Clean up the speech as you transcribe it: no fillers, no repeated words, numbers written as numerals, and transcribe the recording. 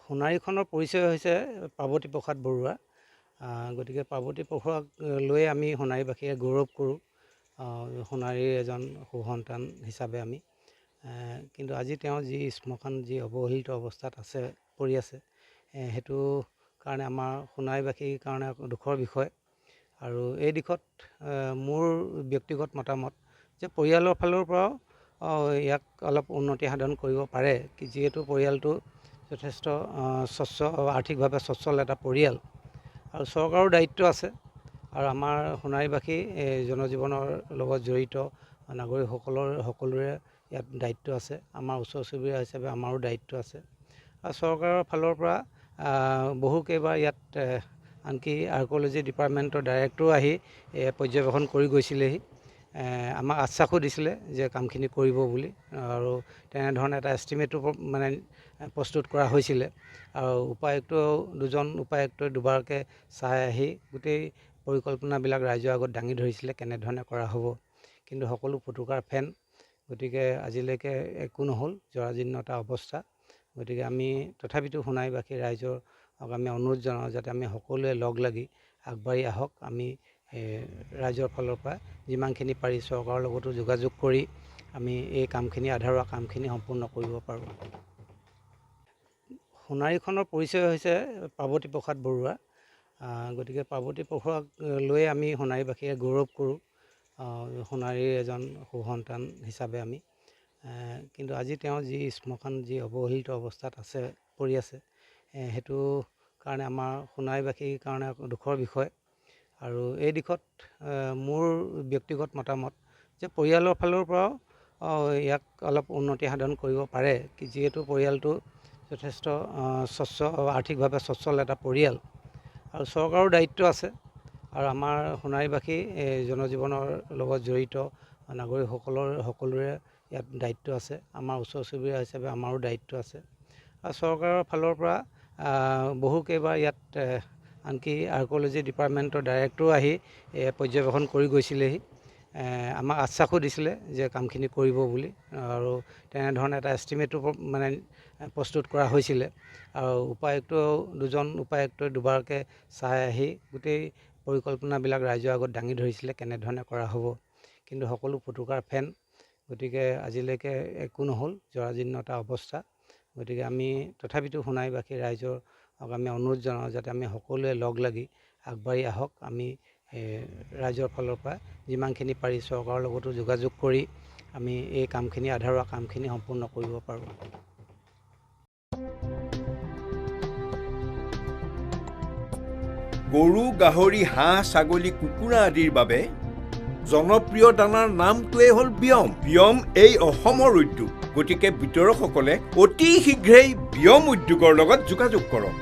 সোণাৰীখনৰ পৰিচয় হৈছে পাৰ্বতী প্ৰসাদ বৰুৱা। গতিকে পাৰ্বতী প্ৰসাদক লৈ আমি সোণাৰীবাসীয়ে গৌৰৱ কৰোঁ। সোণাৰীৰ এজন সুসন্তান হিচাপে আমি কিন্তু আজি তেওঁ যি শ্মশান যি অৱহেলিত অৱস্থাত আছে পৰি আছে, সেইটো কাৰণে আমাৰ সোণাৰীবাসীৰ কাৰণে দুখৰ বিষয়। আৰু এই দিশত মোৰ ব্যক্তিগত মতামত যে পৰিয়ালৰ ফালৰ পৰাও ইয়াক অলপ উন্নতি সাধন কৰিব পাৰে, যিহেতু পৰিয়ালটো যথেষ্ট স্বচ্ছ আৰ্থিকভাৱে সচ্ছল এটা পৰিয়াল আৰু চৰকাৰৰ দায়িত্ব আছে। আৰু আমাৰ সোণাৰীবাসী জনজীৱনৰ লগত জড়িত নাগৰিকসকলৰ সকলোৰে ইয়াত দায়িত্ব আছে। আমাৰ ওচৰ চুবুৰীয়া হিচাপে আমাৰো দায়িত্ব আছে। আৰু চৰকাৰৰ ফালৰ পৰা বহুকেইবাৰ ইয়াত আনকি আৰ্ক'লজি ডিপাৰ্টমেণ্টৰ ডাইৰেক্টৰো আহি পৰ্যবেক্ষণ কৰি গৈছিলেহি। আমাক আশ্বাসো দিছিলে যে কামখিনি কৰিব বুলি, আৰু তেনেধৰণে এটা এষ্টিমেটো মানে প্ৰস্তুত কৰা হৈছিলে। আৰু দুজন উপায়ুক্তই দুবাৰকৈ চাই আহি গোটেই পৰিকল্পনাবিলাক ৰাইজৰ আগত দাঙি ধৰিছিলে কেনেধৰণে কৰা হ'ব, কিন্তু সকলো ফুটুকাৰ ফেন। গতিকে আজিলৈকে একো নহ'ল, জৰাজীৰ্ণতা অৱস্থা। গতিকে আমি তথাপিতো সোণাৰীবাসী ৰাইজক আমি অনুৰোধ জনাওঁ যাতে আমি সকলোৱে লগ লাগি আগবাঢ়ি আহক। আমি ৰাইজৰ ফালৰ পৰা যিমানখিনি পাৰি চৰকাৰৰ লগতো যোগাযোগ কৰি আমি এই কামখিনি আধৰুৱা কামখিনি সম্পূৰ্ণ কৰিব পাৰোঁ। সোণাৰীখনৰ পৰিচয় হৈছে পাৰ্বতী প্ৰসাদ বৰুৱা। গতিকে পাৰ্বতী প্ৰসাদক লৈ আমি সোণাৰীবাসীয়ে গৌৰৱ কৰোঁ। সোণাৰীৰ এজন সুসন্তান হিচাপে আমি কিন্তু আজি তেওঁ যি শ্মশান যি অৱহেলিত অৱস্থাত আছে পৰি আছে, সেইটো কাৰণে আমাৰ সোণাৰীবাসীৰ কাৰণে দুখৰ বিষয়। আৰু এই দিশত মোৰ ব্যক্তিগত মতামত যে পৰিয়ালৰ ফালৰ পৰাও ইয়াক অলপ উন্নতি সাধন কৰিব পাৰে, যিহেতু পৰিয়ালটো যথেষ্ট স্বচ্ছ আৰ্থিকভাৱে সচ্ছল এটা পৰিয়াল আৰু চৰকাৰৰ দায়িত্ব আছে। আৰু আমাৰ সোণাৰীবাসী জনজীৱনৰ লগত জড়িত নাগৰিকসকলৰ সকলোৰে ইয়াত দায়িত্ব আছে। আমাৰ ওচৰ চুবুৰীয়া হিচাপে আমাৰো দায়িত্ব আছে। আৰু চৰকাৰৰ ফালৰ পৰা বহুকেইবাৰ ইয়াত আনকি আৰ্ক'লজি ডিপাৰ্টমেণ্টৰ ডাইৰেক্টৰো আহি পৰ্যবেক্ষণ কৰি গৈছিলেহি। আমাক আশ্বাসো দিছিলে যে কামখিনি কৰিব বুলি, আৰু তেনেধৰণে এটা এষ্টিমেটো মানে প্ৰস্তুত কৰা হৈছিলে। আৰু দুজন উপায়ুক্তই দুবাৰকৈ চাই আহি গোটেই পৰিকল্পনাবিলাক ৰাইজৰ আগত দাঙি ধৰিছিলে কেনেধৰণে কৰা হ'ব, কিন্তু সকলো ফুটুকাৰ ফেন। গতিকে আজিলৈকে একো নহ'ল, জৰাজীৰ্ণতা অৱস্থা। গতিকে আমি তথাপিতো সোণাৰীবাসী ৰাইজক আমি অনুৰোধ জনাওঁ যাতে আমি সকলোৱে লগ লাগি আগবাঢ়ি আহক। আমি ৰাইজৰ ফালৰ পৰা যিমানখিনি পাৰি চৰকাৰৰ লগতো যোগাযোগ কৰি আমি এই কামখিনি আধৰুৱা কামখিনি সম্পূৰ্ণ কৰিব পাৰোঁ। গৰু, গাহৰি, হাঁহ, ছাগলী, কুকুৰা আদিৰ বাবে জনপ্ৰিয় দানাৰ নামটোৱেই হ'ল বিয়ম। বিয়ম এই অসমৰ উদ্যোগ। গতিকে বিতৰকসকলে অতি শীঘ্ৰেই বিয়ম উদ্যোগৰ লগত যোগাযোগ কৰক।